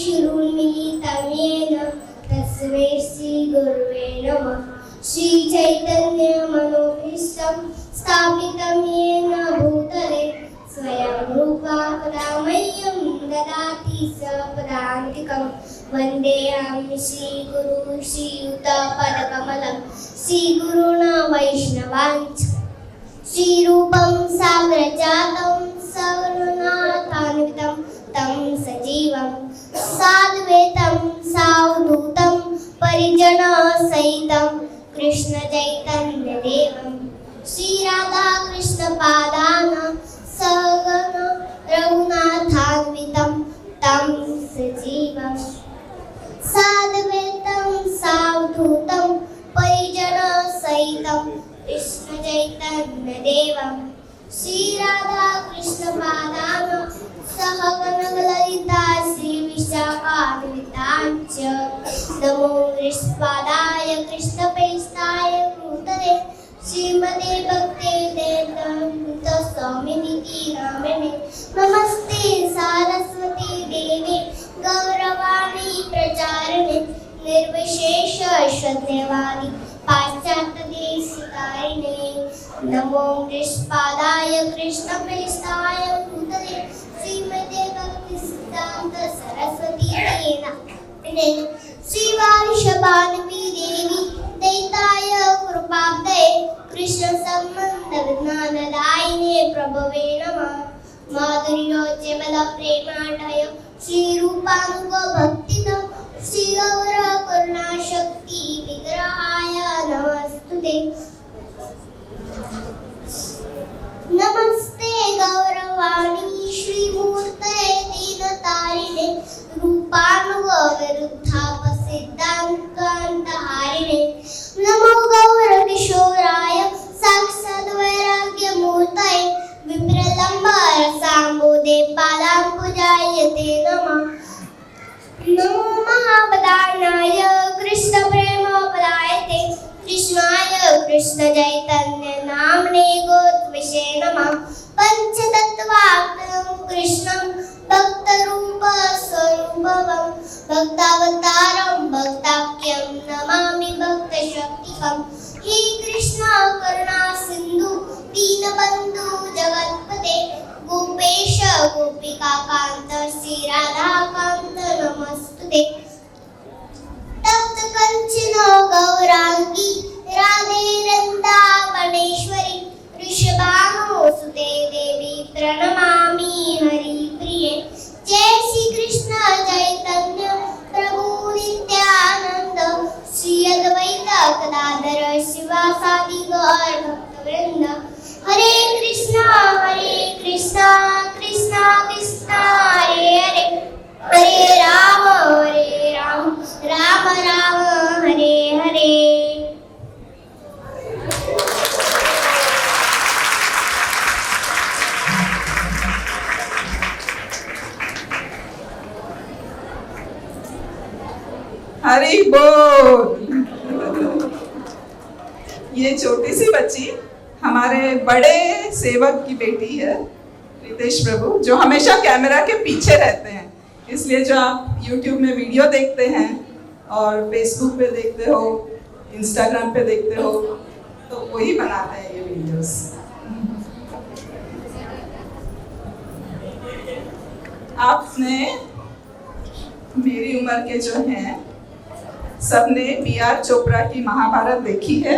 चक्षुरुन्मीलितं येन तस्मै श्रीगुरुवे नमः। श्रीचैतन्यमनोभीष्टं स्थापितं येन भूतले स्वयं रूपा कदा मह्यं ददाति सपदान्तिकं। वन्देऽहं श्रीगुरुं श्रीयुतपदकमलं श्रीगुरून् वैष्णवांश्च। श्रीरूपं साग्रजातं सगुणान्वितं तं सजीवं साद्वैतं सावधूतं परिजनसहितं कृष्णचैतन्यदेवं श्रीराधाकृष्णपादान् सगण रघुनाथान्वितं तं सजीवं साद्वैतं सावधूतं परिजनसहितं कृष्णचैतन्यदेवं श्रीराधाकृष्णपादान् सहगणललिता श्रीविशाखान्विताञ्च। नमो वृषभाय कृष्णप्रेष्ठाय भूतले श्रीमते भक्तिवेदान्त स्वामिनिति नामिने। नमस्ते सारस्वती देवी गौरवाणी प्रचारिणे निर्विशेष शून्यवादी पाश्चात्यदेशिकारिणे। नमो वृषभाय कृष्णप्रेष्ठाय भूतले श्रीमते भक्तिसिद्धान्त सरस्वती नामिने। श्रीवारिषभानवी देवी दैताय कृपाब्धये कृष्ण संबंध विज्ञानदायिने प्रभवे नमः। माधुर्योज्ज्वल प्रेमाढ्य श्रीरूपानुग भक्तिद श्री गौर करुणा शक्ति विग्रहाय नमस्तुते। नमस्ते गौरवाणी श्रीमूर्ते दीनतारिणे रूपानुग विरुद्धापसिद्धान्तहारिणे। नमो गौर किशोराय साक्षात् वैराग्यमूर्तये विप्रलम्बर साम्बोधे पादाम्बुजाय ते नमः। नमो महावदानाय कृष्णप्रेमोपदायते कृष्णाय कृष्ण चैतन्य नाम्ने गोत्विषे नमः। पंचतत्वात्मकं कृष्णं भक्तरूप स्वरूपं भक्तावतारं भक्ताख्यं नमामि भक्तशक्तिकं। हे कृष्ण करुणा सिंधु दीनबंधु जगत्पते गोपेश गोपिकाकांत श्री राधाकांत नमस्तुते। तप्त कंचन गौरांगी राधे वृंदावनेश्वरी वृषभानुसुते देवी प्रणमामि हरिप्रिये। जय श्री कृष्ण चैतन्य प्रभु नित्यानंद श्री अद्वैत गदाधर शिवासादि गौर भक्तवृंद। हरे कृष्णा कृष्णा कृष्णा हरे हरे हरे राम राम राम हरे हरे। हरि बोल। ये छोटी सी बच्ची हमारे बड़े सेवक की बेटी है रितेश प्रभु, जो हमेशा कैमरा के पीछे रहते हैं। इसलिए जो आप YouTube में वीडियो देखते हैं और Facebook पे देखते हो, Instagram पे देखते हो, तो वही बनाते हैं ये वीडियोस। आपने मेरी उम्र के जो हैं सबने B.R. चोपड़ा की महाभारत देखी है?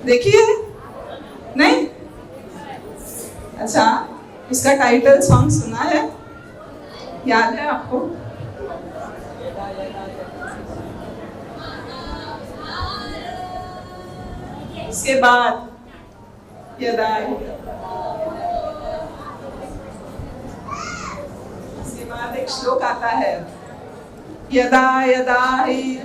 देखी है? नहीं? अच्छा, उसका टाइटल सॉन्ग सुना है? याद है आपको? उसके बाद उसके बाद एक श्लोक आता है, यदा यदा ही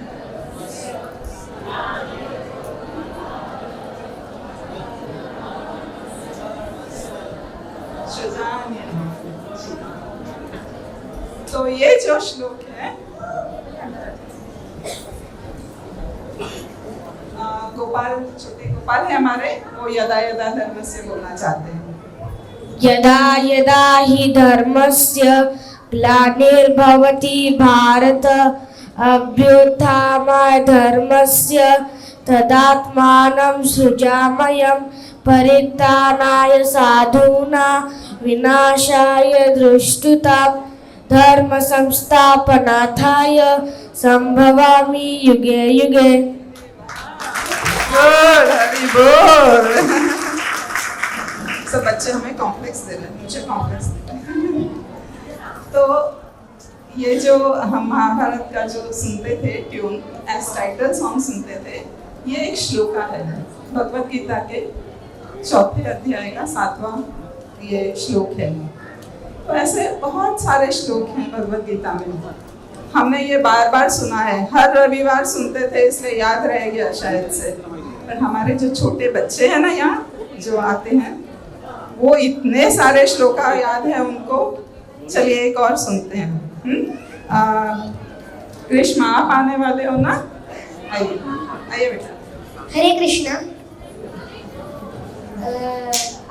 तो ये जो श्लोक है गोपाल, छोटे गोपाल है हमारे, वो यदा यदा धर्मस्य बोलना चाहते हैं। यदा यदा हि धर्मस्य ग्लानिर्भवति भारत अभ्युत्थानाय धर्मस्य तदात्मानं सृजाम्यहं परित्राणाय साधूनां विनाशाय दुष्कृतां धर्म संस्थापनार्थाय संभवामि युगे युगे। बोल हरि बोल। सब बच्चे हमें कॉम्प्लेक्स दे रहे हैं, मुझे कॉम्प्लेक्स दे रहे हैं। तो ये जो हम महाभारत का जो सुनते थे ट्यून एज टाइटल सॉन्ग सुनते थे, ये एक श्लोका है भगवत गीता के 4थे अध्याय का 7वां ये श्लोक है। तो ऐसे बहुत सारे श्लोक हैं भगवत गीता में, हमने ये बार बार सुना है, हर रविवार सुनते थे इसलिए याद रह गया शायद से। पर हमारे जो छोटे बच्चे हैं ना यहाँ जो आते हैं, वो इतने सारे श्लोका याद है उनको। चलिए एक और सुनते हैं। ग्रीष्मा आप आने वाले हो ना, आइए आइए बेटा। हरे कृष्णा।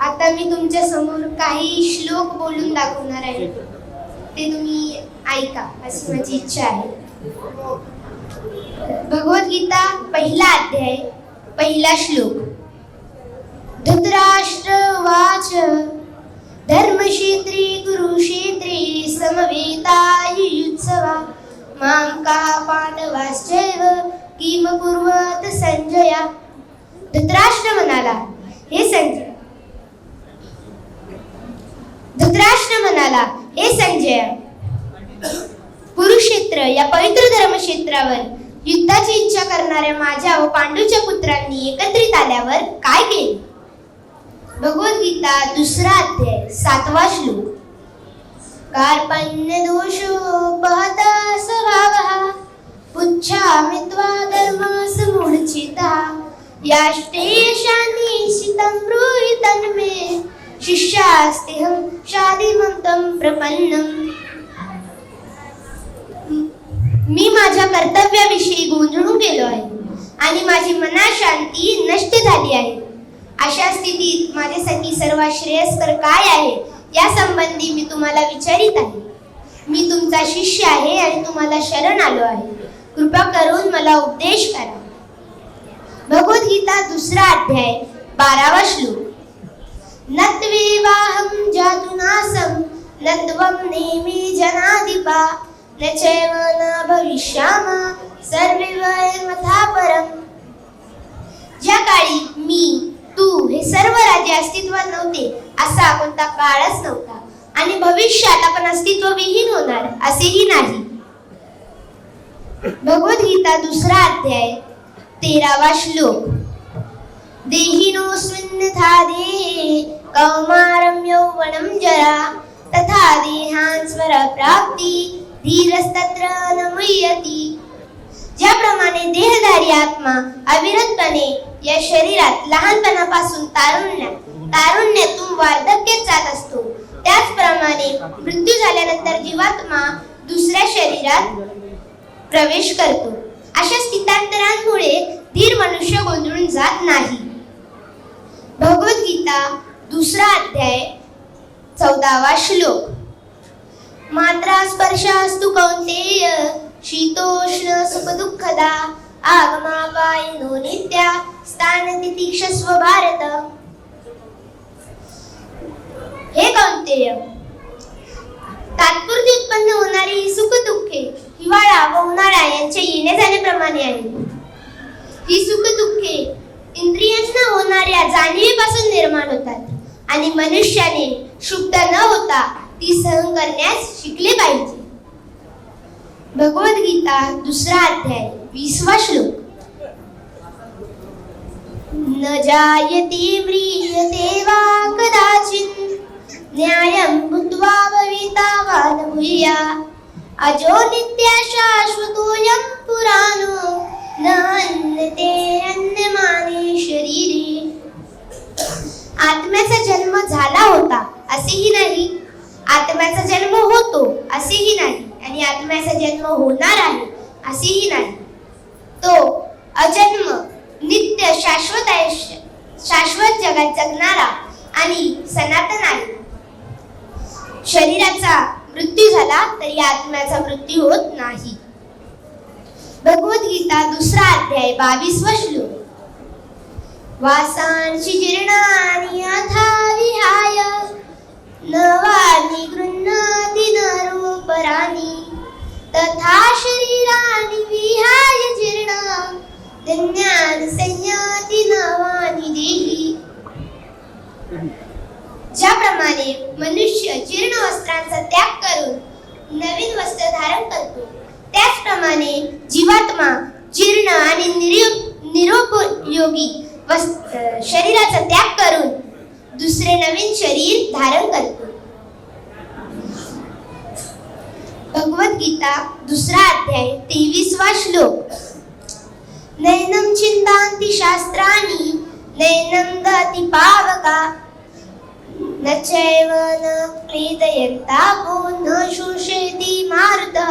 आता मी तुमच्या समोर काही श्लोक बोलून दाखवणार आहे, ते तुम्ही ऐका अशी माझी इच्छा आहे। भगवद्गीता पहिला अध्याय पहिला श्लोक। धृतराष्ट्र उवाच धर्मक्षेत्रे कुरुक्षेत्रे समवेतायुत्सवा मां कः पांडवाश्चैव किम कुर्वत संजय। धृतराष्ट्र म्हणाला, हे संजय, कुरुक्षेत्र या पवित्र धर्मक्षेत्रावर युद्धाची इच्छा करणाऱ्या माझ्या व पांडूच्या पुत्रांनी एकत्रित आल्यावर काय केले? भगवद्गीता 2रा अध्याय 7वा श्लोक। कार्पण्य दोषोपहता स्वभावः पुच्छामि त्वा धर्मसमूढचित्तः याष्टेयशानि शितं ब्रूहि तन्मे शिष्यास्तेहं शाधिमन्तं प्रपन्नम्। मी माझ्या कर्तव्याविषयी गोंधळून गेलो आहे आणि माझी मनाशांती नष्ट झाली आहे। अशा स्थितीत माझ्यासाठी सर्वात श्रेयस्कर काय आहे या संबंधी मी तुम्हाला विचारित आहे। मी तुमचा शिष्य आहे आणि तुम्हाला शरण आलो आहे, कृपा करून मला उपदेश करा। भगवद्गीता 2रा अध्याय 12वा श्लोक। नत्वेवाहं जातुनासं नत्वं नेमि जनाधिपा न चैव न भविष्यामः सर्वे वयमथा परम्। ज्या काळी मी तू हे सर्व राजे अस्तित्वात नव्हते असा कोणता काळच नव्हता आणि भविष्यात आपण अस्तित्वविहीन होणार असेही नाही। भगवद्गीता 2रा अध्याय 13वा श्लोक। देहिनोऽस्मिन् यथा देहे कौमारं यौवनं जरा तथा देहांस्वर प्राप्ती धीरस्तत्र न मुह्यति। ज्याप्रमाणे देहधारी आत्मा अविरतपणे या शरीरात लहानपणापासून तारुण्यातून वार्धक्यात जात असतो, त्याचप्रमाणे मृत्यू झाल्यानंतर जीवात्मा दुसऱ्या शरीरात प्रवेश करतो। अशा स्थितांतरांमुळे धीर मनुष्य गोंधळून जात नाही। भगवद्गीता 2रा अध्याय 14वा श्लोक। मात्रा स्पर्शास्तु कौन्तेय शीतोष्ण सुख दुःखदा आगमापायिनो नित्या स्थानतितिक्षस्व भारत। हे कौन्तेय, तात्पुरती उत्पन्न होणारी सुख दुःखे हिवाळा व उन्हाळा यांच्या येण्या जाण्याप्रमाणे आहे। ही सुख दुःखे इंद्रियांना होणाऱ्या जाणीवेपासून निर्माण होतात आणि मनुष्याने क्षुब्ध न होता ती सहन करण्यास शिकले पाहिजे। भगवद्गीता 2रा अध्याय 20वा श्लोक। न जायते म्रियते वा कदाचित् न्यायं भूत्वा भविता वा न भूया अजो नित्य शाश्वतोऽयं पुराणो न हन्यते हन्यमाने शरीरे। आत्म्याचा जन्म झाला होता असेही नाही, आत्म्याचा जन्म होतो असेही नाही आणि आत्म्याचा जन्म होणार आहे असेही नाही। तो अजन्म नित्य शाश्वत आहे, शाश्वत जगात जगणारा आणि सनातन आहे। शरीराचा मृत्यू झाला तरी आत्म्याचा मृत्यू होत नाही. भगवद्गीता 2 अध्याय 22 श्लोक. वासांची जीर्णानि यथा विहाय नवानि गृह्णाति नरोपराणि तथा शरीराणि विहाय जीर्णं धन्यानि संयाति नवानि देहि. ज्याप्रमाणे मनुष्य जीर्ण वस्त्रांचा त्याग करून नवीन वस्त्र धारण करतो, त्याचप्रमाणे जीवात्मा जीर्ण आणि निरुपयोगी शरीराचा त्याग करून दुसरे नवीन शरीर धारण करतो. भगवद्गीता 2 अध्याय 23 श्लोक. नैनं चिंतान्ति शास्त्राणि नैनं दति पावका न चैव न क्लेदयन्तापो न शोषयति मारुतः.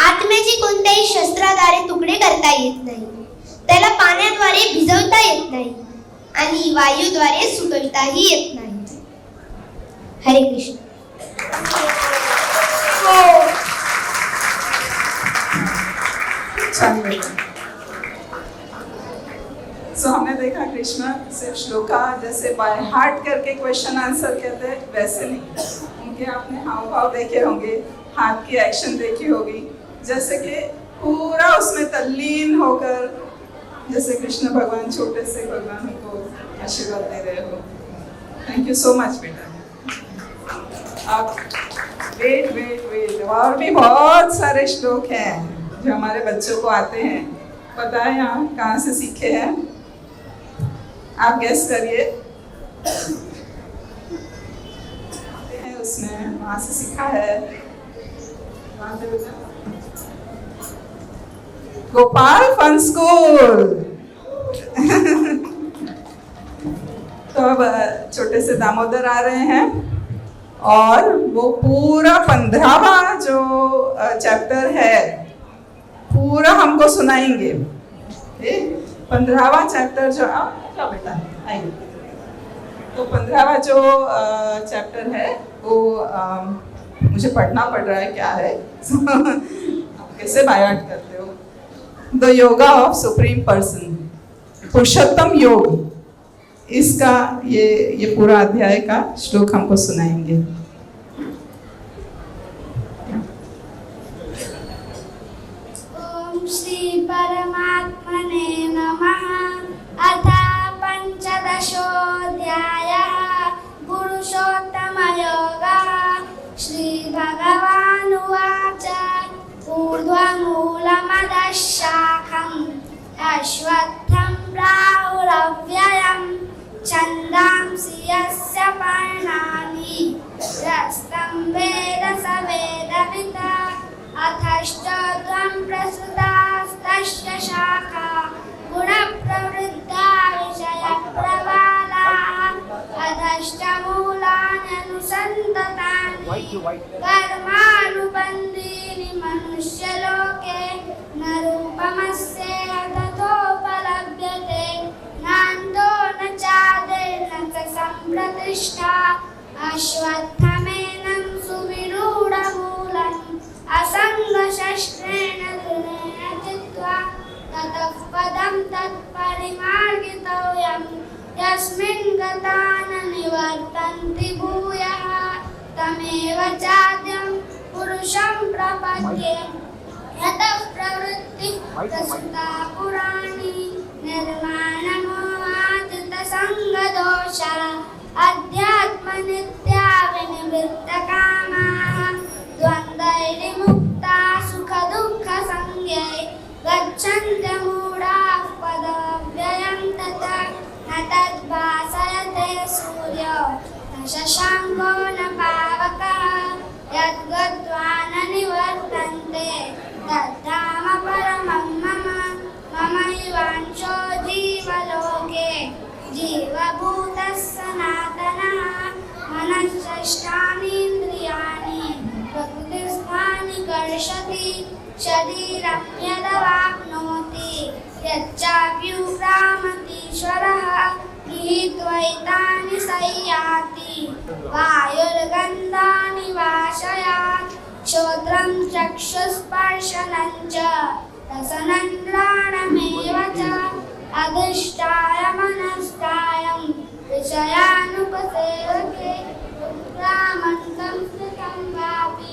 आत्म्याचे कोणत्याही शस्त्राद्वारे तुकडे करता येत नाही, त्याला पाण्याद्वारे भिजवता येत नाही आणि वायूद्वारे सुकवताही येत नाही. हरे कृष्ण. हमने देखा कृष्ण सिर्फ श्लोका जैसे बाय हार्ट करके क्वेश्चन आंसर कहते हैं, वैसे नहीं. उनके आपने हाव भाव देखे होंगे, हाथ की एक्शन देखी होगी, जैसे कि पूरा उसमें तल्लीन होकर, जैसे कृष्ण भगवान छोटे से भगवान को आशीर्वाद दे रहे हो. थैंक यू सो मच बेटा. अब वेट और भी बहुत सारे श्लोक हैं जो हमारे बच्चों को आते हैं. पता है यहाँ कहाँ से सीखे हैं? आप गेस करिए. उसने वहाँ से सीखा है. Gopal fun school. तो अब छोटे से दामोदर आ रहे हैं और वो पूरा 15वां जो चैप्टर है पूरा हमको सुनाएंगे. 15वां चैप्टर जो क्या बेटा आइए. तो 15वां जो चैप्टर है वो मुझे पढ़ना पड़ रहा है. क्या है? आप कैसे बायाट करते हो? The yoga of supreme person, Purushottam योग. इसका ये पूरा अध्याय का श्लोक हमको सुनाएंगे. ओम श्री परमात्मने नमः. अथ पंचदशोऽध्यायः पुरुषोत्तमयोगः. श्रीभगवानुवाच ऊर्ध्वमूलमधः शाखम् अश्वत्थं प्राहुरव्ययम् छन्दांसि यस्य पर्णानि यस्तं वेद स वेदवित्. अथश्चोर्ध्वं प्रसृतास्तस्य शाखा गुणप्रवृद्धा विषयप्रबालाः. अधश्च मूलानि अनुसन्ततानि कर्मानुबन्धीनि मनुष्यलोके न रूपमस्येह तथोपलभ्यते. नान्तो न चादिर्न च सम्प्रतिष्ठा. अश्वत्थमेनं सुविरूढमूलम् असङ्गशस्त्रेण दृढेन चित्वा ततः पदं तत्परिमार्गितव्यम्. यस्मिन् गता न निवर्तन्ति भूयः तमेव चाद्यं पुरुषं प्रपद्ये. यतः प्रवृत्तिः प्रसृता पुराणी निर्माणमोहाजितसङ्गदोषा. अध्यात्मनित्या विनिवृत्तकामाः द्वन्द्वैर्विमुक्ता सुखदुःखसंज्ञै गच्छन्त्यमूढाः पदव्ययं तथा. न तद्भासयते सूर्यो न शशाङ्को न पावकः. यद्गत्वा न निवर्तन्ते तद्धाम परमं मम. ममैवांशो जीवलोके जीवभूतः सनातनः. मनःषष्ठानीन्द्रियाणि प्रकृतिस्थानि कर्षति. शरीरं यदवाप्नोति यच्चाप्युग्रामतीश्वरः गृहीत्वैतानि संयाति वायुर्गन्धानि वाशयात् श्रोत्रं चक्षुस्पर्शनं च रसनं घ्राणमेव च अधिष्ठाय मनस्कायं विषयानुपसेवते उत्क्रामन्तं स्थितं वापि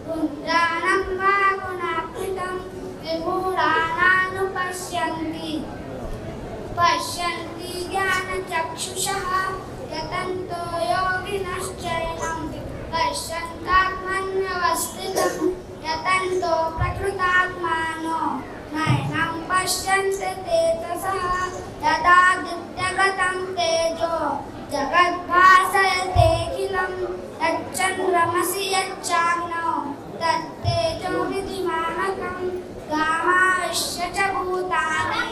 पुण्ड्राणं वा गुणाकृतं विमूढानानुपश्यन्ति पश्यन्ति ज्ञानचक्षुषः यतन्तो योगिनश्चैनं पश्यन्तात्मन्यवस्थितं यतन्तो प्रकृतात्मानो नैनं पश्यन्ति चेतसः यदादित्यगतं तेजो जगद्भासयतेऽखिलं यच्चन्द्रमसि यच्चाग्नौ तत्तेजो विधिमानकं गामाविश्य च भूतानि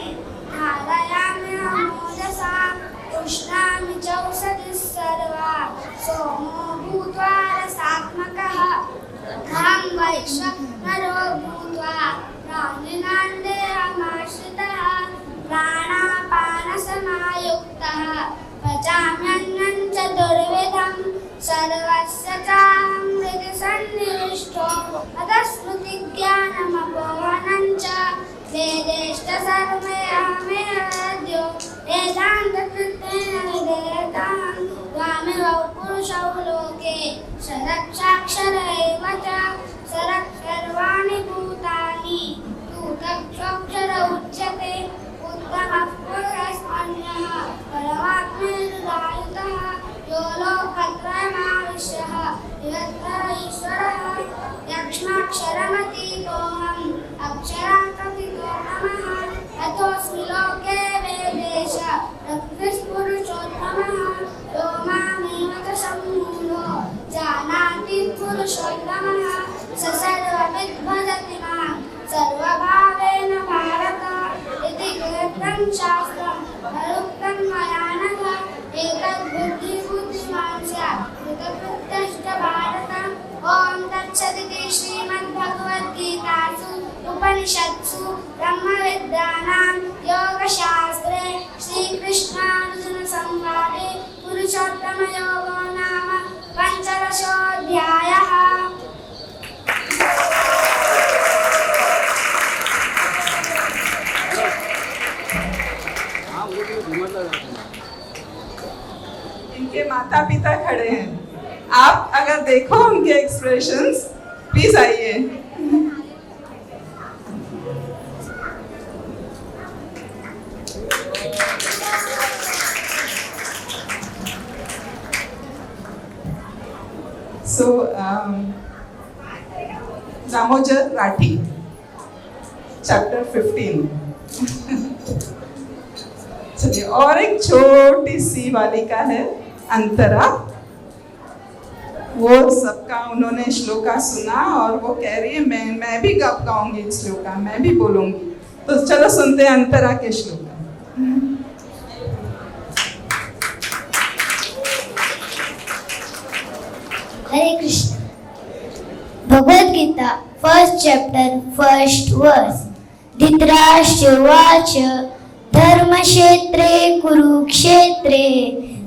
धारयामि मोजसा उष्णामि चौषधिः सर्वा सोमो भूत्वा रसात्मकः अहं वैश्वानरो भूत्वा प्राणिनां देहमाश्रितः प्राणापानसमायुक्तः पचाम्यन्नं चतुर्विधं सर्वस्य चाहं हृदि सन्निविष्टो मदस्मृतिज्ञानमपोहनं च वेदेश्च सर्वे अहमेवाद्यो वेदान्तकृतेन विधेयतां त्वामेव पुरुषौ लोके सदक्षाक्षर एव च सरक्षर्वाणि भूतानि तु तक्षोक्षर उच्यते उत्तमः पुरुषस्मन्यः परमात्मेरुदायुतः यो लोकत्रयमाविश्यः यत्र ईश्वरः यक्ष्माक्षरमतीतोऽहम् अक्षराकथितो नमः अथोऽस्मि लोके वेदेश प्रकृतिपुरुषोत्तमः यो मामेव च सम्मूढो जानाति पुरुषोत्तमः स सर्वविद् भजति मां सर्वभावेन भारत इति कृतं शास्त्रं अनुक्तं मया नघ एतद्बुद्धिमान् स्यात् कृतकृत्यश्च भारत ॐ तत्सदिति श्रीमद्भगवद्गीतासु उपनिषत्सु ब्रह्मविद्यानां योगशास्त्रे श्रीकृष्णार्जुनसंवादे पुरुषोत्तमयोगो नाम पञ्चदशोऽध्यायः। इनके माता पिता खड़े हैं, आप अगर देखो उनके एक्सप्रेशंस, प्लीज आइए। So, Damodar Rathi, chapter 15। चलिए, और एक छोटी सी बालिका है अंतरा, वो सबका उन्होंने श्लोका सुना और वो कह रही है मैं भी गाऊंगी श्लोका, मैं भी बोलूंगी। तो चलो सुनते हैं अंतरा के श्लोका। Hare Krishna. Bhagavad Gita first chapter first verse. धृतराष्ट्रवाच धर्मक्षेत्रे कुरुक्षेत्रे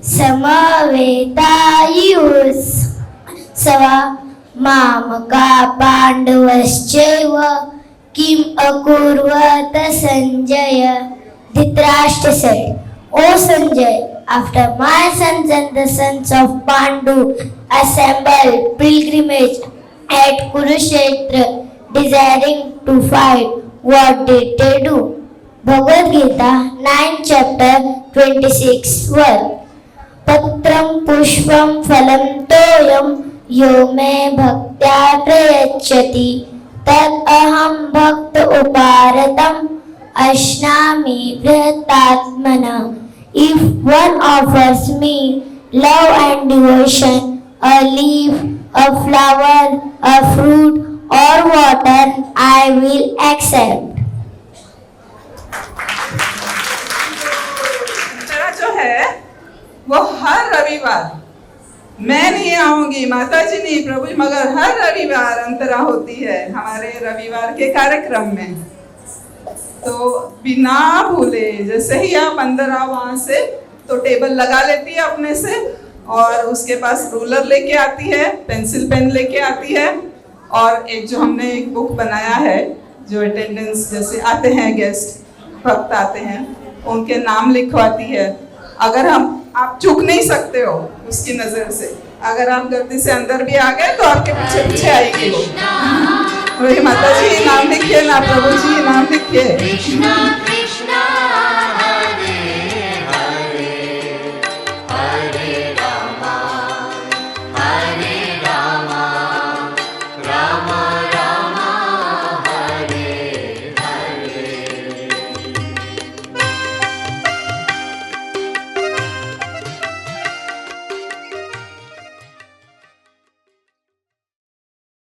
समवेतायुत्सवा मामका पांडवश्चैव किम अकुर्वत Sanjaya. Dhritarashtra said, O Sanjay, after my sons and the sons of Pandu assembled pilgrimage at Kurukshetra desiring to fight, what did they do? Bhagavad Gita 9th chapter 26 verse. Patram pushpam phalam toyam yo me bhaktya prayachyati tad aham bhakta uparatam ashnami vrihatatmana. If one offers me love and devotion, a leaf, a flower, a fruit or water, I will accept. जो है वो हर रविवार, मैं नहीं आऊंगी, माता जी नहीं, प्रभु जी, मगर हर रविवार अंतरा होती है हमारे रविवार के कार्यक्रम में। तो बिना भूले जैसे ही आप अंदर आओ वहां से तो टेबल लगा लेती है अपने से, और उसके पास रूलर लेके आती है, पेंसिल पेन लेके आती है, और एक जो हमने एक बुक बनाया है जो अटेंडेंस जैसे आते हैं गेस्ट भक्त आते हैं उनके नाम लिखवाती है। अगर आप चूक नहीं सकते हो उसकी नजर से, अगर आप गलती से अंदर भी आ गए तो आपके पीछे पीछे आएगी वो, वही माता जी नाम लिखिए ना, प्रभु जी नाम लिखिए।